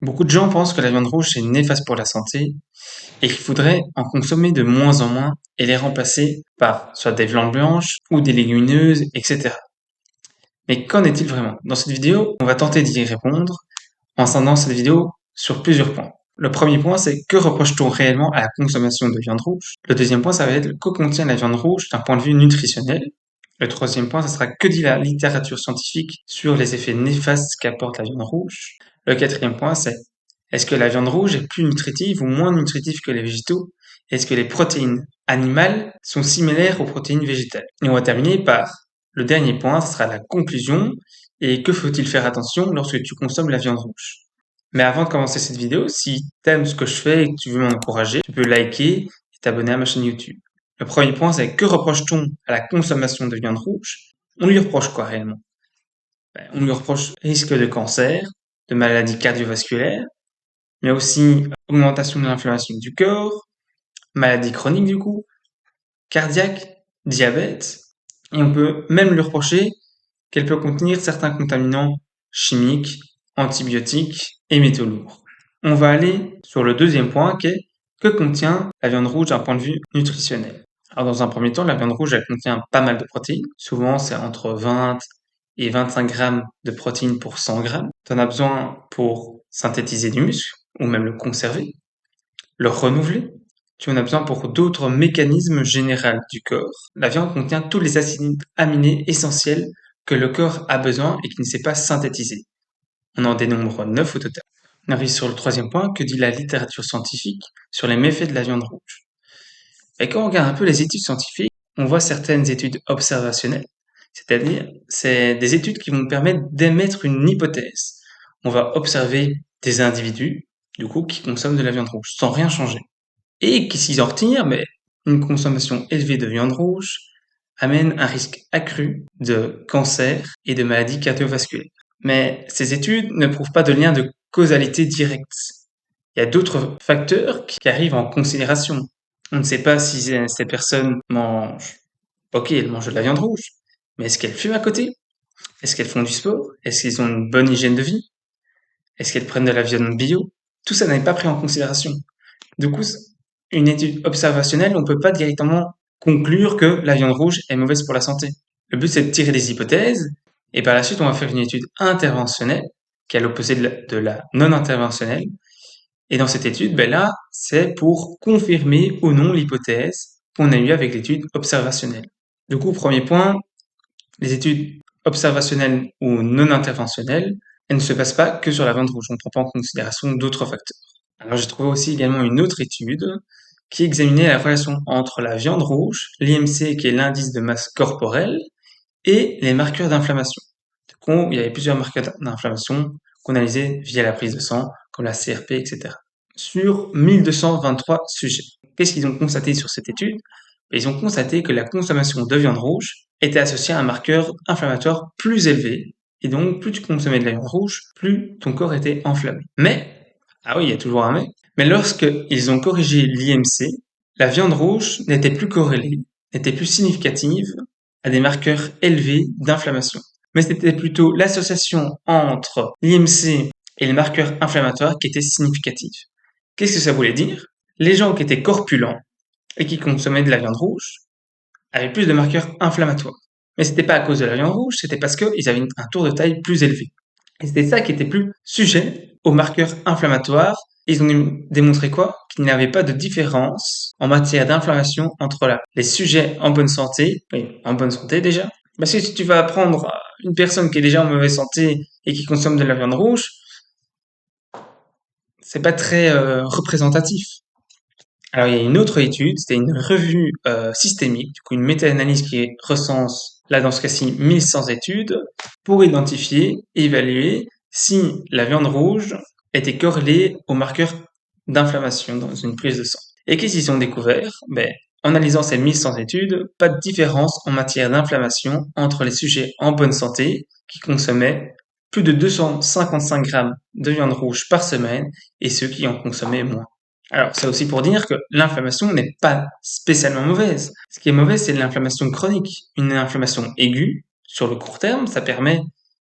Beaucoup de gens pensent que la viande rouge est néfaste pour la santé et qu'il faudrait en consommer de moins en moins et les remplacer par soit des viandes blanches ou des légumineuses, etc. Mais qu'en est-il vraiment? Dans cette vidéo, on va tenter d'y répondre en scindant cette vidéo sur plusieurs points. Le premier point, c'est que reproche-t-on réellement à la consommation de viande rouge? Le deuxième point, ça va être que contient la viande rouge d'un point de vue nutritionnel. Le troisième point, ça sera que dit la littérature scientifique sur les effets néfastes qu'apporte la viande rouge. Le quatrième point, c'est est-ce que la viande rouge est plus nutritive ou moins nutritive que les végétaux? Est-ce que les protéines animales sont similaires aux protéines végétales? Et on va terminer par le dernier point, ce sera la conclusion et que faut-il faire attention lorsque tu consommes la viande rouge. Mais avant de commencer cette vidéo, si t'aimes ce que je fais et que tu veux m'encourager, tu peux liker et t'abonner à ma chaîne YouTube. Le premier point, c'est que reproche-t-on à la consommation de viande rouge? On lui reproche quoi réellement? On lui reproche risque de cancer, de maladies cardiovasculaires, mais aussi augmentation de l'inflammation du corps, maladie chronique du coup, cardiaque, diabète, et on peut même lui reprocher qu'elle peut contenir certains contaminants chimiques, antibiotiques et métaux lourds. On va aller sur le deuxième point qui est que contient la viande rouge d'un point de vue nutritionnel. Alors dans un premier temps, la viande rouge elle contient pas mal de protéines. Souvent c'est entre 20 et 25 grammes de protéines pour 100 grammes. Tu en as besoin pour synthétiser du muscle ou même le conserver, le renouveler. Tu en as besoin pour d'autres mécanismes généraux du corps. La viande contient tous les acides aminés essentiels que le corps a besoin et qui ne sait pas synthétiser. On en dénombre 9 au total. On arrive sur le troisième point, que dit la littérature scientifique sur les méfaits de la viande rouge. Et quand on regarde un peu les études scientifiques, on voit certaines études observationnelles, c'est-à-dire c'est des études qui vont nous permettre d'émettre une hypothèse. On va observer des individus, du coup, qui consomment de la viande rouge sans rien changer. Et qui s'y en retirent, mais une consommation élevée de viande rouge amène un risque accru de cancer et de maladies cardiovasculaires. Mais ces études ne prouvent pas de lien de causalité directe. Il y a d'autres facteurs qui arrivent en considération. On ne sait pas si ces personnes mangent, ok, elles mangent de la viande rouge, mais est-ce qu'elles fument à côté? Est-ce qu'elles font du sport? Est-ce qu'elles ont une bonne hygiène de vie? Est-ce qu'elles prennent de la viande bio? Tout ça n'est pas pris en considération. Du coup, une étude observationnelle, on ne peut pas directement conclure que la viande rouge est mauvaise pour la santé. Le but, c'est de tirer des hypothèses, et par la suite, on va faire une étude interventionnelle, qui est à l'opposé de la non-interventionnelle. Et dans cette étude, ben là, c'est pour confirmer ou non l'hypothèse qu'on a eue avec l'étude observationnelle. Du coup, premier point, les études observationnelles ou non interventionnelles, elles ne se basent pas que sur la viande rouge, on ne prend pas en considération d'autres facteurs. Alors j'ai trouvé aussi également une autre étude qui examinait la relation entre la viande rouge, l'IMC qui est l'indice de masse corporelle, et les marqueurs d'inflammation. Du coup, il y avait plusieurs marqueurs d'inflammation qu'on analysait via la prise de sang, comme la CRP, etc. Sur 1223 sujets. Qu'est-ce qu'ils ont constaté sur cette étude? Ils ont constaté que la consommation de viande rouge était associée à un marqueur inflammatoire plus élevé. Et donc, plus tu consommais de la viande rouge, plus ton corps était enflammé. Mais, ah oui, il y a toujours un mais lorsqu'ils ont corrigé l'IMC, la viande rouge n'était plus corrélée, n'était plus significative à des marqueurs élevés d'inflammation. Mais c'était plutôt l'association entre l'IMC et les marqueurs inflammatoires qui était significative. Qu'est-ce que ça voulait dire? Les gens qui étaient corpulents et qui consommaient de la viande rouge avaient plus de marqueurs inflammatoires. Mais c'était pas à cause de la viande rouge, c'était parce qu'ils avaient un tour de taille plus élevé. Et c'était ça qui était plus sujet aux marqueurs inflammatoires. Et ils ont démontré quoi? Qu'il n'y avait pas de différence en matière d'inflammation entre les sujets en bonne santé, oui, en bonne santé déjà. Parce que si tu vas prendre une personne qui est déjà en mauvaise santé et qui consomme de la viande rouge, c'est pas très représentatif. Alors il y a une autre étude, c'était une revue systémique, du coup une méta-analyse qui recense, là dans ce cas-ci, 1100 études, pour identifier et évaluer si la viande rouge était corrélée aux marqueurs d'inflammation dans une prise de sang. Et qu'est-ce qu'ils ont découvert? En analysant ces 1100 études, pas de différence en matière d'inflammation entre les sujets en bonne santé qui consommaient plus de 255 grammes de viande rouge par semaine et ceux qui en consommaient moins. Alors, c'est aussi pour dire que l'inflammation n'est pas spécialement mauvaise. Ce qui est mauvais, c'est l'inflammation chronique. Une inflammation aiguë, sur le court terme, ça permet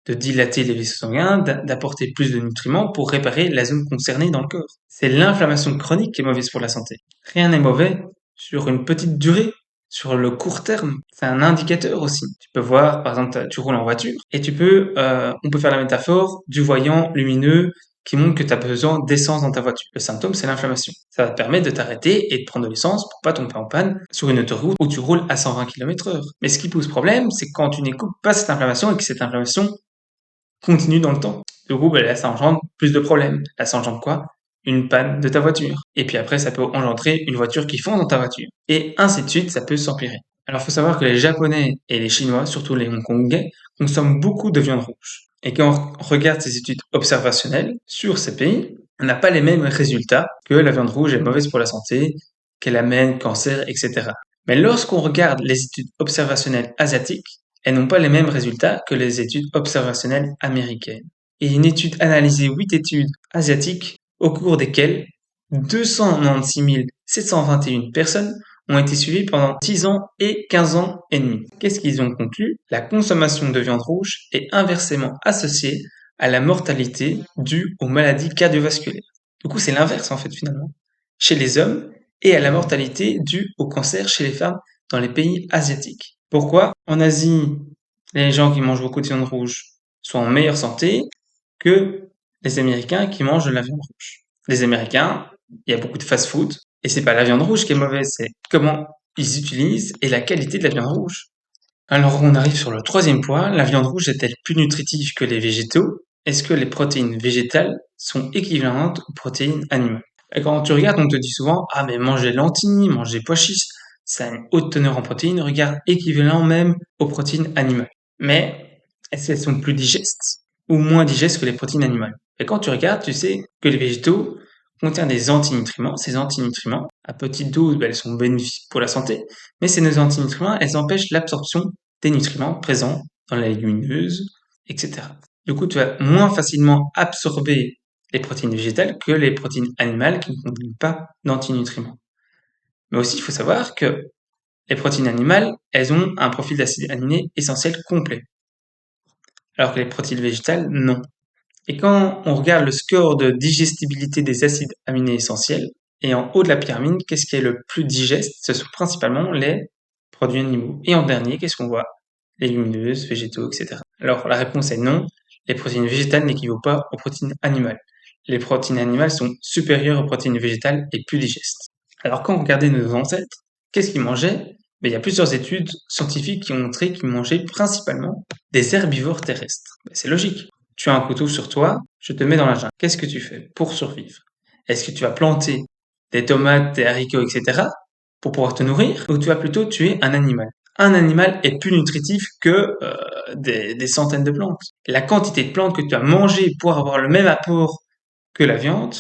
de dilater les vaisseaux sanguins, d'apporter plus de nutriments pour réparer la zone concernée dans le corps. C'est l'inflammation chronique qui est mauvaise pour la santé. Rien n'est mauvais sur une petite durée, sur le court terme. C'est un indicateur aussi. Tu peux voir, par exemple, tu roules en voiture et on peut faire la métaphore du voyant lumineux qui montre que tu as besoin d'essence dans ta voiture. Le symptôme, c'est l'inflammation. Ça va te permettre de t'arrêter et de prendre de l'essence pour pas tomber en panne sur une autoroute où tu roules à 120 km/h. Mais ce qui pose problème, c'est quand tu n'écoutes pas cette inflammation et que cette inflammation continue dans le temps. Du coup, là, ça engendre plus de problèmes. Là, ça engendre quoi? Une panne de ta voiture. Et puis après, ça peut engendrer une voiture qui fond dans ta voiture. Et ainsi de suite, ça peut s'empirer. Alors, il faut savoir que les Japonais et les Chinois, surtout les Hongkongais, consomment beaucoup de viande rouge. Et quand on regarde ces études observationnelles sur ces pays, on n'a pas les mêmes résultats, que la viande rouge est mauvaise pour la santé, qu'elle amène cancer, etc. Mais lorsqu'on regarde les études observationnelles asiatiques, elles n'ont pas les mêmes résultats que les études observationnelles américaines. Et une étude analysait 8 études asiatiques au cours desquelles 296 721 personnes ont été suivies pendant 10 ans et 15 ans et demi. Qu'est-ce qu'ils ont conclu? La consommation de viande rouge est inversement associée à la mortalité due aux maladies cardiovasculaires. Du coup, c'est l'inverse en fait finalement. Chez les hommes et à la mortalité due au cancer chez les femmes dans les pays asiatiques. Pourquoi? En Asie, les gens qui mangent beaucoup de viande rouge sont en meilleure santé que les Américains qui mangent de la viande rouge. Les Américains, il y a beaucoup de fast-food, et c'est pas la viande rouge qui est mauvaise, c'est comment ils utilisent et la qualité de la viande rouge. Alors on arrive sur le troisième point, la viande rouge est-elle plus nutritive que les végétaux? Est-ce que les protéines végétales sont équivalentes aux protéines animales? Et quand tu regardes, on te dit souvent, ah mais manger lentilles, manger pois chiches, ça a une haute teneur en protéines, regarde, équivalent même aux protéines animales. Mais est-ce qu'elles sont plus digestes ou moins digestes que les protéines animales? Et quand tu regardes, tu sais que les végétaux contiennent des antinutriments. Ces antinutriments, à petite dose, elles sont bénéfiques pour la santé, mais ces antinutriments, elles empêchent l'absorption des nutriments présents dans la légumineuse, etc. Du coup, tu vas moins facilement absorber les protéines végétales que les protéines animales qui ne contiennent pas d'antinutriments. Mais aussi, il faut savoir que les protéines animales, elles ont un profil d'acides aminés essentiels complet, alors que les protéines végétales, non. Et quand on regarde le score de digestibilité des acides aminés essentiels, et en haut de la pyramide, qu'est-ce qui est le plus digeste? Ce sont principalement les produits animaux. Et en dernier, qu'est-ce qu'on voit? Légumineuses, végétaux, etc. Alors la réponse est non. Les protéines végétales n'équivaut pas aux protéines animales. Les protéines animales sont supérieures aux protéines végétales et plus digestes. Alors quand on regardait nos ancêtres, qu'est-ce qu'ils mangeaient? Il y a plusieurs études scientifiques qui ont montré qu'ils mangeaient principalement des herbivores terrestres. C'est logique. Tu as un couteau sur toi, je te mets dans la jungle. Qu'est-ce que tu fais pour survivre? Est-ce que tu vas planter des tomates, des haricots, etc. pour pouvoir te nourrir, ou tu vas plutôt tuer un animal? Un animal est plus nutritif que des centaines de plantes. La quantité de plantes que tu as mangées pour avoir le même apport que la viande,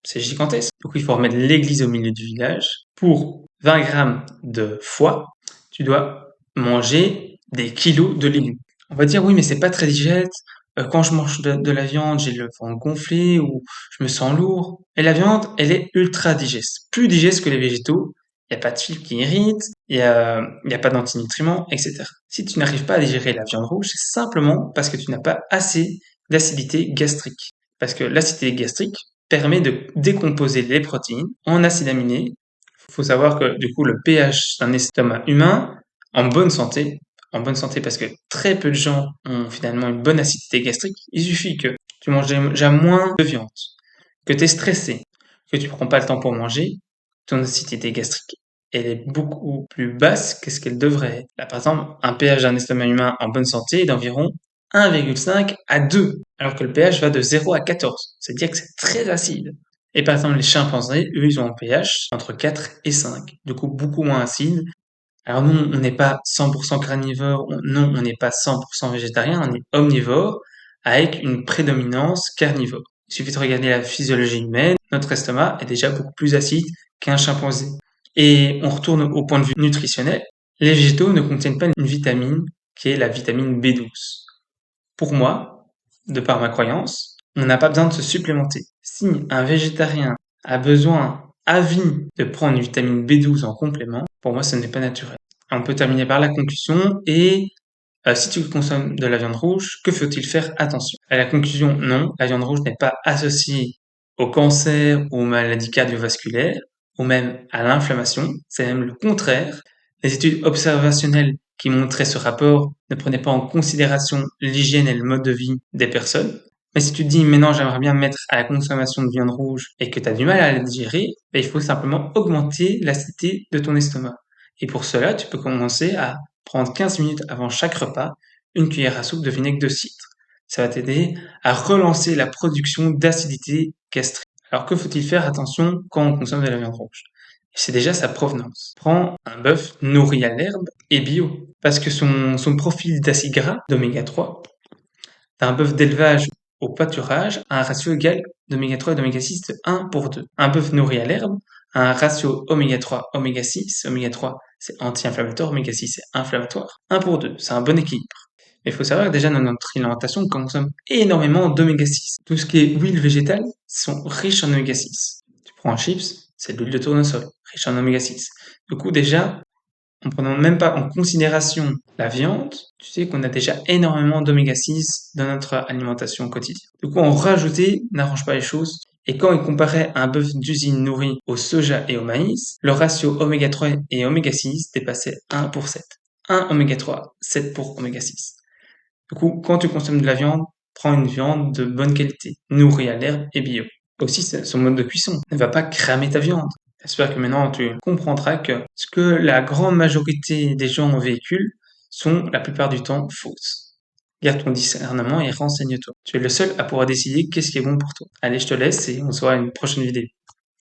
c'est gigantesque. Donc il faut remettre l'église au milieu du village. Pour 20 grammes de foie, tu dois manger des kilos de légumes. On va dire oui, mais c'est pas très digeste. Quand je mange de la viande, j'ai le ventre gonflé ou je me sens lourd. Et la viande, elle est ultra digeste. Plus digeste que les végétaux. Il n'y a pas de fibres qui irritent, il y a pas d'antinutriments, etc. Si tu n'arrives pas à digérer la viande rouge, c'est simplement parce que tu n'as pas assez d'acidité gastrique. Parce que l'acidité gastrique permet de décomposer les protéines en acides aminés. Il faut savoir que du coup le pH d'un estomac humain en bonne santé parce que très peu de gens ont finalement une bonne acidité gastrique. Il suffit que tu manges déjà moins de viande, que tu es stressé, que tu prends pas le temps pour manger, ton acidité gastrique elle est beaucoup plus basse que ce qu'elle devrait être. Là, par exemple, un pH d'un estomac humain en bonne santé est d'environ 1,5 à 2, alors que le pH va de 0 à 14. C'est-à-dire que c'est très acide. Et par exemple, les chimpanzés, eux, ils ont un pH entre 4 et 5, du coup beaucoup moins acide. Alors nous, on n'est pas 100% carnivore, non, on n'est pas 100% végétarien, on est omnivore avec une prédominance carnivore. Il suffit de regarder la physiologie humaine, notre estomac est déjà beaucoup plus acide qu'un chimpanzé. Et on retourne au point de vue nutritionnel. Les végétaux ne contiennent pas une vitamine qui est la vitamine B12. Pour moi, de par ma croyance, on n'a pas besoin de se supplémenter. Si un végétarien a besoin à vie de prendre une vitamine B12 en complément, pour moi ce n'est pas naturel. On peut terminer par la conclusion et Si tu consommes de la viande rouge, que faut-il faire attention? À la conclusion, non, la viande rouge n'est pas associée au cancer ou aux maladies cardiovasculaires, ou même à l'inflammation, c'est même le contraire. Les études observationnelles qui montraient ce rapport ne prenaient pas en considération l'hygiène et le mode de vie des personnes. Mais si tu te dis, mais non, j'aimerais bien me mettre à la consommation de viande rouge et que tu as du mal à la digérer, ben, il faut simplement augmenter l'acidité de ton estomac. Et pour cela, tu peux commencer à prendre 15 minutes avant chaque repas une cuillère à soupe de vinaigre de cidre. Ça va t'aider à relancer la production d'acidité gastrique. Alors que faut-il faire attention quand on consomme de la viande rouge? C'est déjà sa provenance. Prends un bœuf nourri à l'herbe et bio, parce que son profil d'acide gras d'oméga 3, t'as un bœuf d'élevage au pâturage a un ratio égal d'oméga 3 et d'oméga 6 de 1 pour 2. Un bœuf nourri à l'herbe a un ratio oméga 3, oméga 6. Oméga 3, c'est anti-inflammatoire, oméga 6, c'est inflammatoire. 1 pour 2, c'est un bon équilibre. Mais il faut savoir que déjà dans notre alimentation, on consomme énormément d'oméga 6. Tout ce qui est huile végétale sont riches en oméga 6. Tu prends un chips, c'est de l'huile de tournesol, riche en oméga 6. Du coup, déjà, en prenant même pas en considération la viande, tu sais qu'on a déjà énormément d'oméga 6 dans notre alimentation quotidienne. Du coup, en rajouter n'arrange pas les choses. Et quand il comparait un bœuf d'usine nourri au soja et au maïs, le ratio oméga 3 et oméga 6 dépassait 1 pour 7. 1 oméga 3, 7 pour oméga 6. Du coup, quand tu consommes de la viande, prends une viande de bonne qualité, nourrie à l'herbe et bio. Aussi, son mode de cuisson. Ne va pas cramer ta viande. J'espère que maintenant tu comprendras que ce que la grande majorité des gens véhiculent sont la plupart du temps fausses. Garde ton discernement et renseigne-toi. Tu es le seul à pouvoir décider qu'est-ce qui est bon pour toi. Allez, je te laisse et on se voit à une prochaine vidéo.